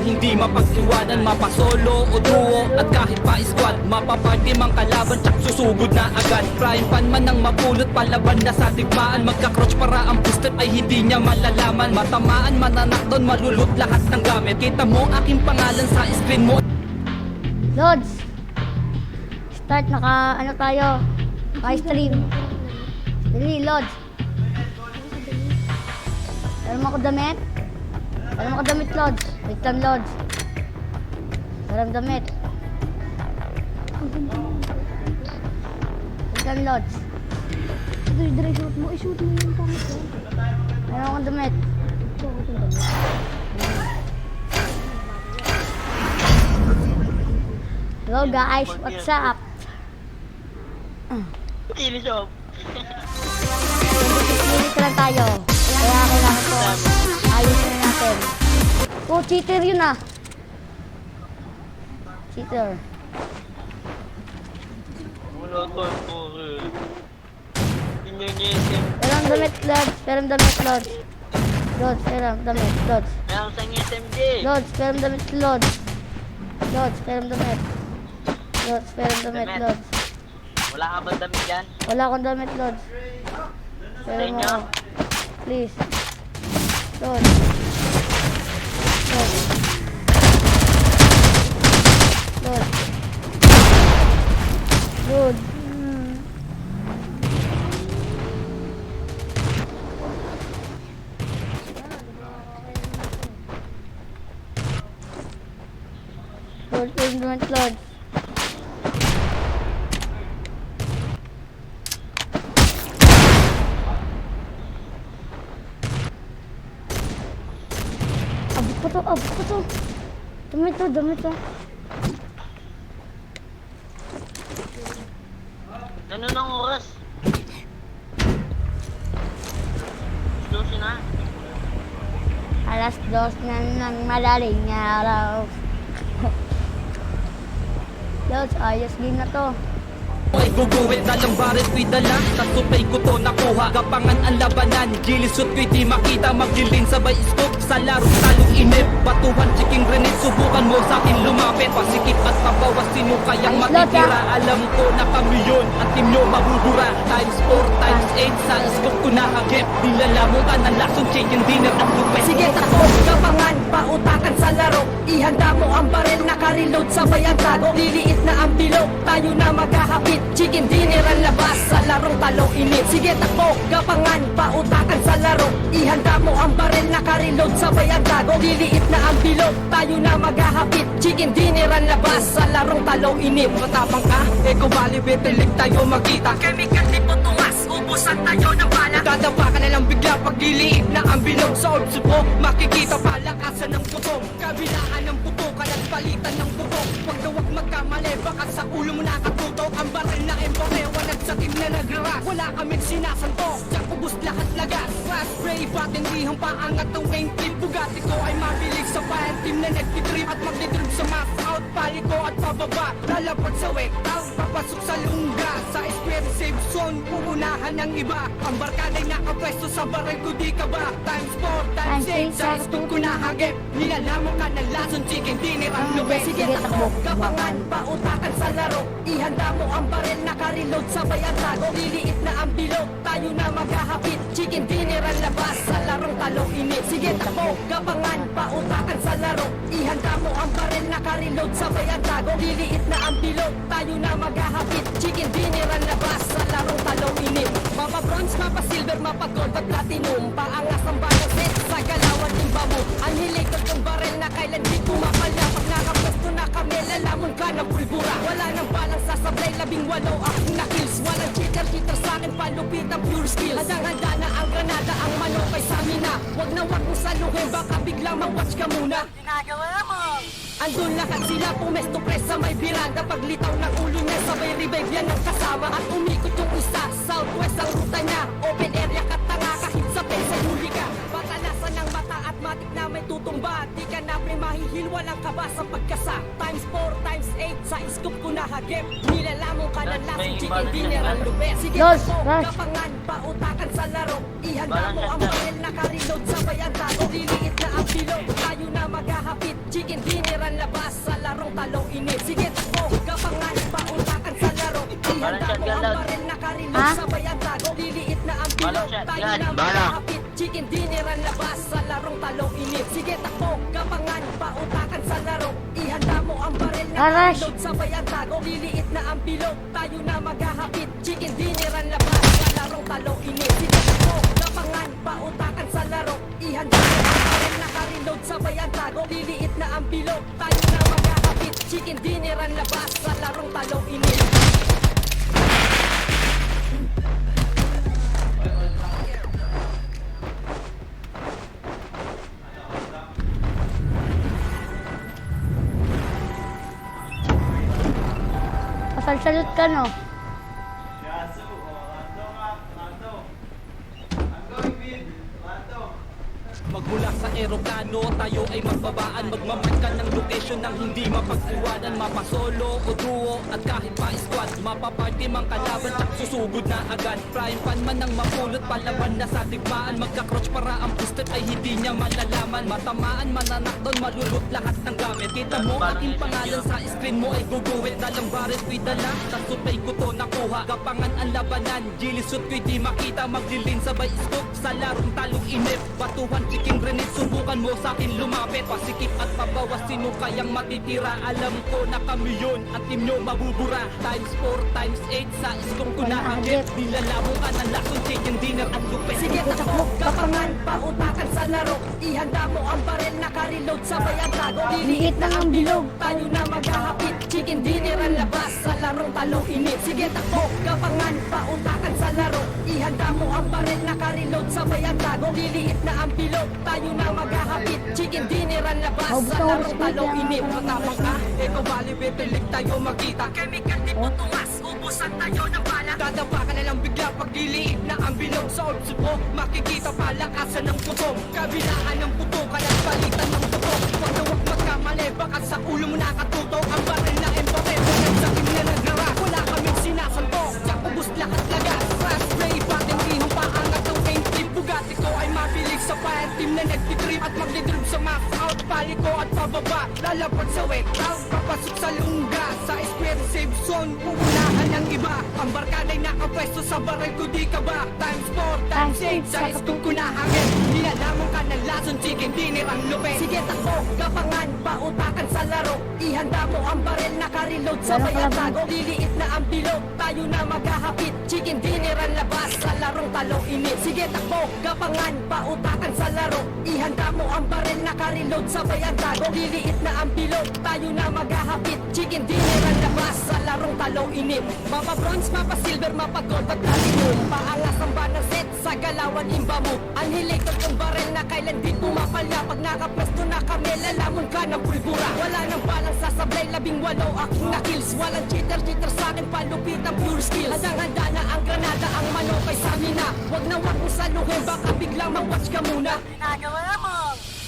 hindi mapagsiwanan, mapasolo o duo at kahit pa squad, mapaparty mang kalaban tsak susugod na agad. Frying pan man ang mapulot, palaban na sa digmaan, magka-crouch para ang booster ay hindi niya malalaman. Matamaan, mananakdon, malulot lahat ng gamit. Kita mo aking pangalan sa screen mo. Lods, start, ano tayo, stream. Dali, Lods. Meron mo ako damit? Meron mo ako damit, Lods. Wait lang, Lods. Meron damit. Wait lang, Lods. Dire, shoot mo. I-shoot mo yung pangit ko. Meron akong damit. Hello guys, what's up? Kinishop. Dito lang tayo. Kaya kailangan ko ayusin na natin. Oh, cheater yun ah. Cheater. Wala ko po. Inyo-nyesin. Perang damit, Lods. Perang damit, Lods. Lods, perang damit, Lods. Mayroon sa SMG. Lods, perang damit, Lods. Lods, perang damit. Lods, perang damit, Lods. Wala ka bang damit dyan? Wala akong damit, Lods. Pero Sa mo inyo? ako. Please. Lods. Lods. Lods. Lods. Lods, perang damit, Lods. Abot ko to. Damit to. Ano nang oras? Susi na. Alas 2 na ng madaling araw. Lods, ayos din na to. Ay guguwit na lang barit ko'y dala, tasupay ko to nakuha. Kapangan ang labanan, gilisot ko'y di makita. Magdilin sabay scoop sa larong talong inip. Batuhan, chiking grenade, subukan mo sa akin lumapit. Pasikip at pabawas, sino kayang matitira? Alam ko na kami yun, at team nyo mabubura. Times 4, times 8, sa scoop ko nakagip. Nilalamon ka ng lasong chicken dinner at lupet. Sige takbo, kapangan, pautakan sa laro. Ihanda mo ang baril, naka-reload sabay ang tago. Liliit na ang bilog, tayo na maghahapit. Chicken dinner ang labas sa larong talong init. Sige takbo, kapangan, pautakan sa laro. Ihanda mo ang baril, naka-reload sabay ang tago. Liliit na ang bilog, tayo na maghahapit. Chicken dinner ang labas sa larong talong init. Matapang ka, eko bali betilig tayo magkita. Chemical di po tumas, ubusan tayo ng bala. Dadapa ka na lang bigla pag liliit na ang bilog. Sa orbs mo, makikita palakasan ng putok. Kabilaan ng putukan at palitan ng bubok. Pag dawag magkamali, baka sa ulo mo nakatutok. Ang baril na emborewan at sa team na nagraras. Wala kaming sinasantok, tsak ubus lahat lagas. Fast spray, patindihang paangat ng wing clip. Bugatti ko ay mabilis sa fire team na nagtitrip. At magtitrip sa mass out, pali ko at pababa. Lalapag sa wake out, papasok sa lungga. Sa expensive zone, uunahan ng iba. Ang barkanay nakapwesto sa baril ko, di ka ba? Times 4, times 8, sa scoop ko nahagip. Nilalamon ka ng lason, chicken dinner ang lubes. Sige takbo, kapangan, pautakan sa laro. Ihanda mo ang baril, naka-reload sabay ang tago. Liliit na ang bilog, tayo na maghahapit. Chicken dinner ang labas sa larong talong init. Sige takbo, kapangan, pautakan sa laro. Ihanda mo ang baril, naka-reload sabay ang tago. Liliit na ang bilog, tayo na maghahapit. Chicken dinner ang labas sa larong talong init. Mapa bronze, mapa silver, mapa gold at platinum. Paangas ang balang set sa galawan ng babo. Ang hilikot ng baril na kailan di pumapala. Pag nakapwesto na kami, lalamon ka ng pulbura. Wala nang balang sasablay, 18 akong na-kills. Walang cheater sa akin, palupit ang pure skills. Handang-handa na ang granada, ang manokay sa amin na. Wag na wag mong saluhin, baka biglang mag-watch ka muna. Ginagawa mo! Andun lahat sila, pumesto press sa may biranda. Paglitaw ng ulo niya, sabay revive yan ng kasama. At umikot yung isa, southwest ang ruta niya. Open area katanga, kahit sa pensa huli ka. Patalasan ng mata at matik na may tutumba. Di ka na mahihil, walang kaba sa pagkasa. Times 4, times 8, sa scoop ko nahagip. Nilalamon ka ng lasong chicken dinner ang lubes. Sige Los, po, rush. kapangan, pautakan sa laro. Ihanda mo ang baril, naka-reload sabay ang tago. Liliit na ang bilog, tayo na maghahapit. chicken dinner ang labas sa larong talong init. Sige takbo, gapangan, pauntakan sa laro. Ihanda mo ang baril na karilog, Ha? sabay ang tago. Liliit na ang bilog, Balong shot, tayo yan. na Balong. makakapit. Chicken dinner ang labas sa larong talong init. Sige takbo, gapangan, pauntakan sa laro. Ihanda mo ang baril na Arash. karilog, sabay ang tago. Liliit na ang bilog, tayo na maghahapit. Chicken dinner ang labas sa larong talong init. Sige takbo, gapangan, pauntakan sa laro. Ihanda mo ang baril na karilog, sabay ang tago. Liliit na ang bilog, tayo na maghahapit. Chicken dinner ang labas sa larong talong init. Pasal-salute ka, no? Magmula sa eroplano, tayo ay magbabaan. Magmamark ka ng location ng hindi mapag-iwanan. Mapasolo o duo at kahit pa squad. Mapaparty mang kalaban, tsak susugod na agad. Prime pan man ang mapulot, palaban na sa digmaan. Magka-crouch para ang pustet ay hindi niya malalaman. Matamaan, mananakdon, malulot lahat ng gamit. Kita mo aking pangalan sa screen mo ay guguwit. Dalang barit ko'y dala, tasupay ko to nakuha. Gapangan ang labanan, gilisot ko'y di makita. Maglilin sabay scoop sa larong talong inip. Batuhan, chicken grenade, subukan mo sa akin lumapit. Pasikip at pabawas, sino kayang matitira? Alam ko na kami yun at team nyo mabubura. Times 4, times 8, sa iskong ko nahagip. Nilalamong ka ng lasong chicken dinner at lupit. Sige takbo, gapangan, pautakan sa laro. Ihanda mo ang baril na karilog, sabay ang tago. Liliit na ang bilog, tayo na maghahapit. Chicken dinner ang labas sa larong talong init. Sige takbo, gapangan, pautakan sa laro. Ihanda mo ang baril na karilog, sabay ang tago. Liliit na ang bilog, tayo na maghahapit. Chicken dinner ang labas sa larong talong init. Matapang ka, ikaw bali betilik tayo makita. Chemical di po tumas, ubusan tayo ng bala. Dadapa ka na lang bigla pag liliit na ang bilog sa orbs mo. Makikita palakasan ng putok. Kabilaan ng putukan at palitan ng putok. Huwag na huwag magkamali, baka sa ulo mo nakatutok. Ang baril na embote, huwag sa akin na nagnara. Wala kaming sinasantok, sa ubus lahat lagas. Flash spray, bating ihong paangat ng paint tip. Bugatti ko ay mabilis sa fire team na nagtitrip. At magdidrip sa max out, pali ko at pababa. Lalapag sa wet out, papasok sa lungga. Sa square safe zone, uunahan ng iba. Ang barkada'y nakapwesto sa baril ko, di ka ba? Times 4, times 8, sa iskong ko nahangin. Nilalamang ka ng lason, chicken dinner ang lupit. Sige takbo, gapangan, pautakan sa laro. Ihanda mo ang baril na karilog, sabay ang tago. Liliit na ang bilog, tayo na maghahapit. Chicken dinner ang labas sa larong talong init. Sige takbo, gapangan, pautakan sa laro. Ihanda mo ang baril na karilog, sabay ang tago. Liliit na ang bilog, tayo na maghahapit. Chicken dinner ang labas sa larong talong init. Mapa bronze, mapa silver, mapa gold at platinum. Paangas ang banner set sa galawan imba mo. Anhilated yung baril na kailan di pumapalya. Pag nakapwesto na kami, lalamon ka ng pulbura. Wala nang balang sasablay, 18 aking na-kills. Walang cheater sa akin, palupit ang pure skills. Handang-handa na ang granada, ang manokay sa amin na. Wag na wag mo saluhin, baka biglang mag-watch ka muna. Ginagawa mo!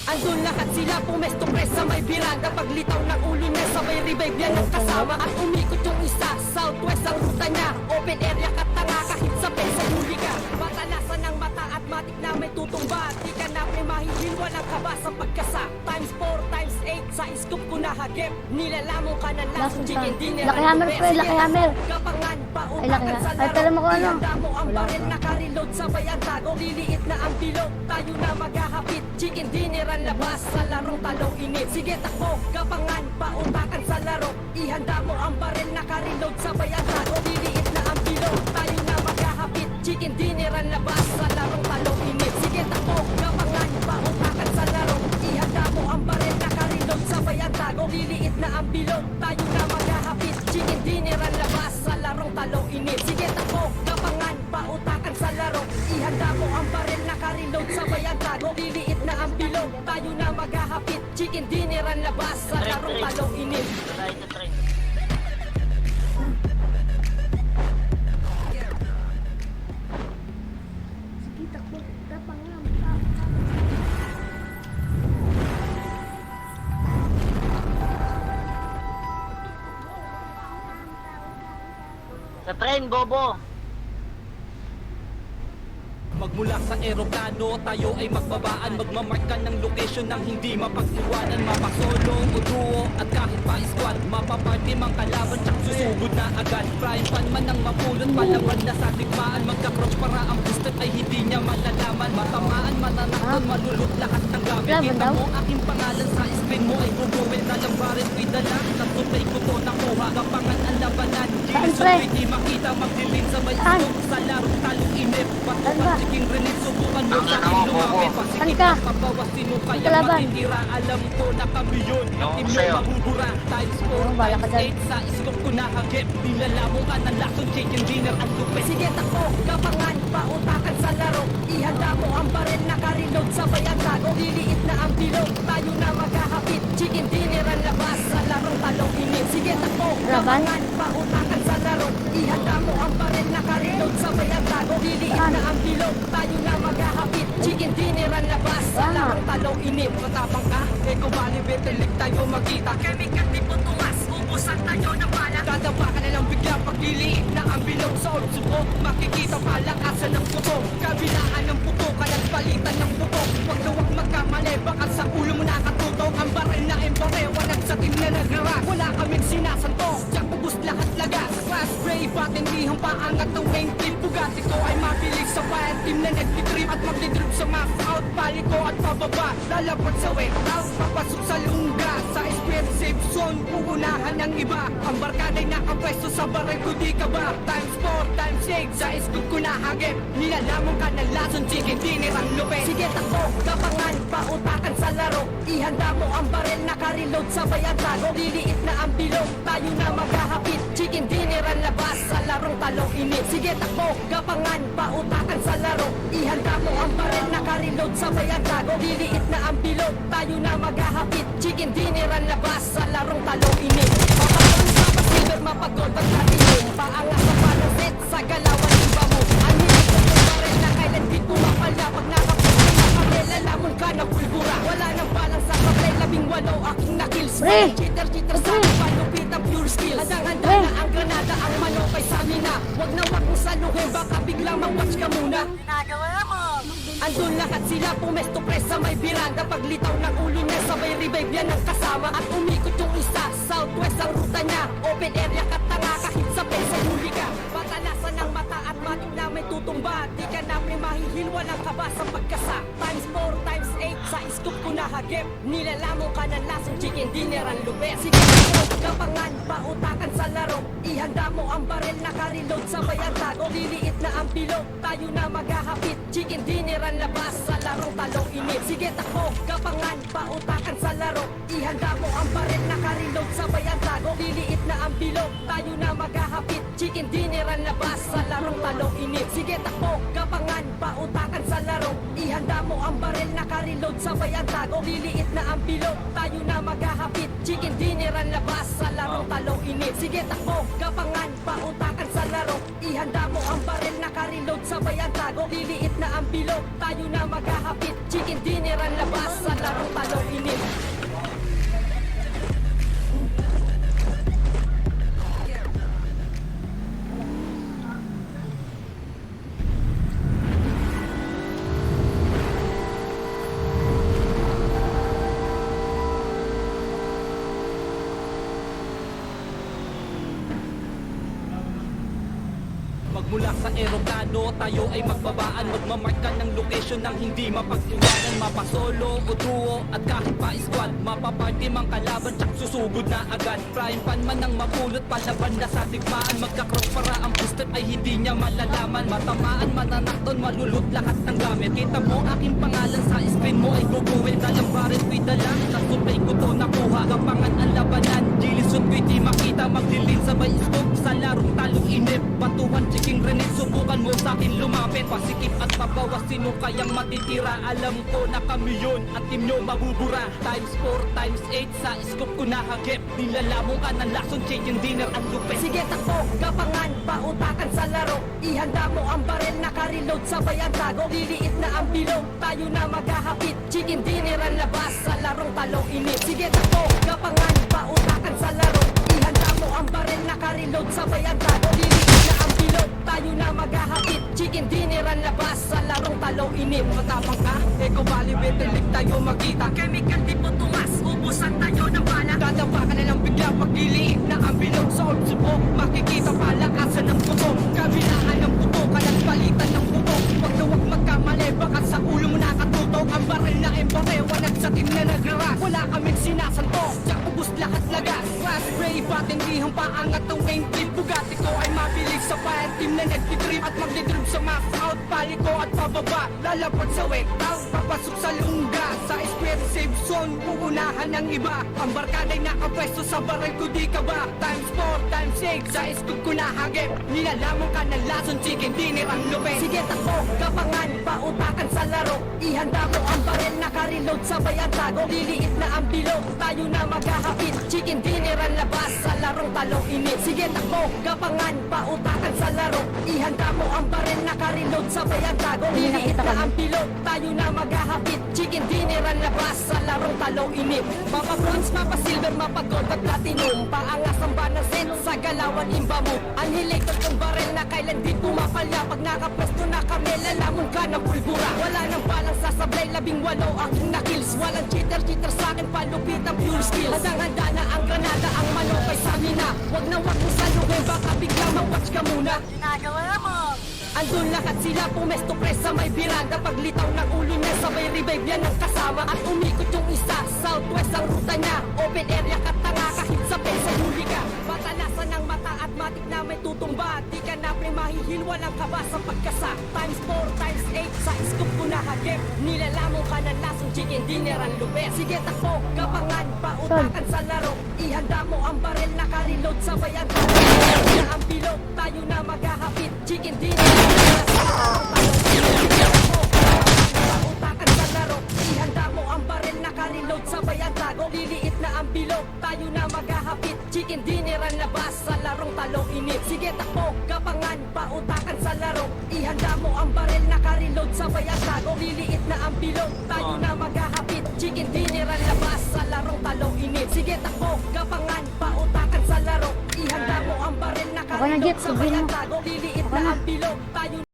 Andun lahat sila, pumesto press sa may biranda. Paglitaw ng ulo niya, sabay revive yan ang kasama. At umikot yung isa, southwest ang ruta niya. Open area ka tanga, kahit sa peso huli ka. Batalasan ng mata at matik na may tutumba. Di ka na primahihil, walang kaba sa pagkasa. Times 4, times 8, sa scoop ko nahagip. Nilalamong ka ng lasong chicken dinner. Lucky hammer, pre, lucky hammer. Gapangan, Ay, pautakan laki- sa ay, tala mo kung ano. Ihanda mo ang Wala baril pa. na karilog, sabay ang tago. Liliit na ang bilog, tayo na maghahapit. Chicken dinner ang labas sa larong talong init. Sige takbo, gapangan, pautakan sa laro. Ihanda mo ang baril na karilog, sabay ang tago. Liliit na ang bilog, tayo na maghahapit. Chicken dinner ang labas sa larong talong init. Sige takbo, gapangan, pautakan sa laro. Ihanda mo ang baril na karilog, sabay ang tago. Liliit na ang bilog, tayo na maghahapit. Chicken dinner ang labas sa larong talong init. Sige takbo, gapangan, pautakan sa laro. Ihanda mo ang baril na karilog, sabay ang tago. Liliit na ang bilog, tayo na maghahapit. Chicken dinner ang labas sa larong talong init. Try to train. Sige, takbo. Gapangan. Sa train, bobo! Magmula Magmula sa eroplano, tayo ay magbabaan. Magmamarka ng location ng hindi mapagtiwanan. Mapasolo o duo at kahit pa squad. Mapaparty mang kalaban, tsak susugod na agad. Frying pan man ang mapulot, palaban na sa digmaan. Magka-cross para ang boosted ay hindi niya malalaman. Matamaan, mananaktan, malulot lahat ng gamit. Laban Kita daw? mo aking pangalan sa screen mo ay guguwin. Dalambarin ko'y dala, sa tupay ko to nakuha. Kapangan ang labanan, Saan, gilis pre? at hindi makita. Magdilin sa may Saan? istok. Sa larong talong inip, Saan patukan ba? siging rinit. Subukan mo Ang sa ano, akin bobo. lumapit. Saan Pasikip ka? at pabawas, sino kaya Kalaban? matitira. Alam ko na kami yun, at Ewan ko team sa'yo. nyo mabubura. Times 4, Oh, bala ka times dyan. 8, sa iskop ko nahagip. Nilalamo ka ng lasong chicken dinner at lupe. Sige takbo, kapangan, pautakan sa laro. Ihanda mo ang baril, naka-reload, sabay ang tago. Liliit na ang bilog, tayo na maghahapit. Chicken dinner ang labas, sa larong talong init. Sige takbo, Laban? kapangan, pautakan sa laro. Ihanda mo ang baril, naka-reload, sabay ang tago. Liliit Saan? na ang bilog, tayo na maghahapit. Chicken dinner ang labas, sa Tama. larong talong init. Matapang ka, ikaw bali betilik tayo magkita. Chemical tipo tuwas, ubusan tayo ng bala. Dadapa ka na lang bigla pag liliit na ang bilog sa subok. Makikita palakasan ng putok. Kabilaan ng putukan at palitan ng putok. Huwag na huwag magkamali, baka sa ulo mo nakatutok. Ang baril na embore, walang sa team na nagrarak. Wala kaming sinasantok, diyak ubus lahat lagas. Class Ray, batindihang paangat ng main trip. Bugatti ko ay mabilis sa fire team na nagtitrip. At magdidrip sa mass out, bali ko at pababa. Lalapot sa wake out, papasok sa lungga. Sa square safe zone, uunahan ng iba. Ang barkada'y nakapwesto sa baril ko, di ka ba? Times 4, times 8, sa scoop ko nahagip. Nilalamon ka ng lason, chicken dinner ang lupe. Sige takbo, kapangan, pautakan sa laro. Ihanda mo ang baril, naka-reload, sabay ang tago. Liliit na ang bilog, tayo na maghahapit. Chicken dinner ang labas, sa larong talong init. Sige takbo, kapangan, pautakan sa laro. Ihanda mo ang baril, naka-reload, sabay ang tago. Liliit na ang bilog, tayo na maghahapit. Chicken dinner ang labas, sa larong talong init. Mapapawin sa pasilver, mapagod pagkatinig. Paangas sa panasit, sa galawan iba mo. Ang hilig ko yung baril na kailan di pumapala. Pag nakapusin na kami, lalamon ka na pulbura. Wala nang balang sa kaplay, 18 aking nakills. Pre! Cheater sa aking palupit ang pure skills. Handang-handa Pre! na ang granada, ang manokay sa amin na. Huwag na huwag mong saluhin, baka biglang ma-watch ka muna. Ginagawa mo! Andun lahat sila, pumesto pres sa may biranda. Paglitaw ng ulo niya, sabay revive yan ang kasama. At umikot yung isa, southwest ang ruta niya. Open area ka tanga, kahit sa pensa huli ka. Patalasan ng mata at mating na may tutumba. Di ka na mahihil, walang kaba sa pagkasa. Times 4, times 8, sa scoop ko nahagip. Nilalamon ka ng lasong chicken dinner ang lupe. Sige mo, kapangan, pautakan sa laro. Ihanda mo ang baril, naka-reload, sabay ang tago. Liliit na ang bilog, tayo na maghahapit. Chicken dinner ang labas, sa larong talong init. Sige takbo, kapangan, pautakan sa laro. Ihanda mo ang baril, naka-reload, sabay ang tago. Liliit na ang bilog, tayo na maghahapit. Chicken dinner ang labas, sa larong talong init. Sige takbo, kapangan, pautakan sa laro. Ihanda mo ang baril, naka-reload, sabay ang tago. Liliit na ang bilog, tayo na maghahapit. Chicken dinner ang labas, sa larong talong init. Sige takbo, kapangan, pautakan sa laro. Ihanda mo ang baril, naka-reload, sabay ang tago. Liliit na ang bilog, tayo na maghahapit. Chicken dinner ang labas, sa larong talong init. Magmula sa eroplano, tayo ay magbabaan. Magmamarka ng location ng hindi mapagtiwanan. Mapasolo o duo at kahit pa squad. Mapaparty mang kalaban, tsak susugod na agad. Frying pan man ang mapulot, palaban na sa digmaan. Magka-cross para ang boosted ay hindi niya malalaman. Matamaan, mananakton, malulot lahat ng gamit. Kita mo aking pangalan sa screen mo ay guguwin. Dalambarin ko'y dala, sa supply ko to nakuha. Kapangan ang labanan, gilisot ko'y di makita. Magdilin sa may scope, sa larong talong inip. Batuhan, chiking grenade, subukan mo sa akin lumapit. Pasikip at pabawas, sino kayang matitira. Alam ko na kami yun, at team nyo mabubura. Times 4, times 8, sa scoop ko nahagip. Nilalamon ka ng lasong chicken dinner ang lupe. Sige takbo, kapangan, pautakan sa laro. Ihanda mo ang baril, naka-reload, sabay ang tago. Liliit na ang bilog, tayo na maghahapit. Chicken dinner ang labas, sa larong talong init. Sige takbo, kapangan, pautakan sa laro. Ihanda mo ang baril, naka-reload, sabay ang tago. Liliit na ang bilog, tayo na maghahapit. Chicken dinner ang labas, sa larong talong init. Matapang ka, eko bali betelik tayo magkita. Chemical di po tumas, ubusan tayo ng bala. Dadapa ka na lang bigla pagliliit na ang bilog sa old subok. Makikita palakasan ng putok, kabilaan ng putok, kalat palitan ng putok. Pag nawag magkamali, baka sa ulo mo nakatutok. Ang baril na embore, wanag sa team na nagraras. Wala kaming sinasantok, sa ubus lahat lagas. Flash spray, patindihang paangat ng wing clip. Bugatti ko ay mabilis sa fire team na nagtitrip. At magdidrip sa max out, pali ko at pababa. Lalapad sa wake down, papasok sa lungga. Sa square safe zone, uunahan ng iba. Ang barkada'y nakapwesto sa baril ko, di ka ba? Times 4, times 6, sa scoop ko nahagip. Nilalamang ka ng lason, chicken dinner ang lupin. Sige takbo, kapangan, pautakan sa laro. Ihanda mo ang baril, nakareload sabay ang tago. Liliit na ang bilog, tayo na maghahapit. Chicken dinner ang labas, sa larong talong init. Sige takbo, kapangan, pautakan sa laro. Ihanda mo ang baril, nakareload sabay ang tago. Liliit na ang bilog, tayo na maghahapit. Chicken dinner ang labas, sa larong talong init. Mapa bronze, mapa silver, mapa gold at platinum. Paangas ang banasin, sa galawan imba mo. Ang hilikot ng baril na kailan di pumapalya. Pag nakapwesto na kami, lalamon ka ng pulbura. Wala nang balang sasablay, 18 aking nakills. Walang cheater sa akin, palupit ang pure skills. Handang-handa na ang granada, ang manokay sa mina. Wag na wag mo saluhin, baka bigla mag-watch ka muna. Ginagawa mo! Andun lahat sila, pumesto press sa may biranda. Paglitaw ng ulo niya, sabay revive yan ng kasama. At umikot yung isa, southwest ang ruta niya. Open area katanga, kahit sa pensa huli ka. Matalasan ng mata at matik na may tutumba. Di ka na pre-mahihil, walang kaba sa pagkasa. Times 4, times 8, sa scoop ko nahagip. Nilalamong ka ng lasong chicken dinner ang lupet. Sige takbo, kapangan, pautakan sa laro. Ihanda mo ang baril, nakareload sabay ang tao. Na ang bilog, tayo na maghahapit. Chicken dinner. Pautakan sa laro, ihanda mo ang baril, nakareload sabay ang tago. Liliit na ang bilog, tayo na maghahapit. Chicken dinner ang labas, sa larong talong init. Sige takbo, kapangan, pautakan sa laro. Ihanda mo ang baril, nakareload sabay ang tago. Liliit na ang bilog, tayo na maghahapit. Chicken dinner ang labas, sa larong talong init. Sige takbo, kapangan, pautakan sa laro. Ihanda mo ang baril, Ako na, Jet, nakareload sabay sabihin ang mo. tago. Liliit Ako na na. ang bilog, tayo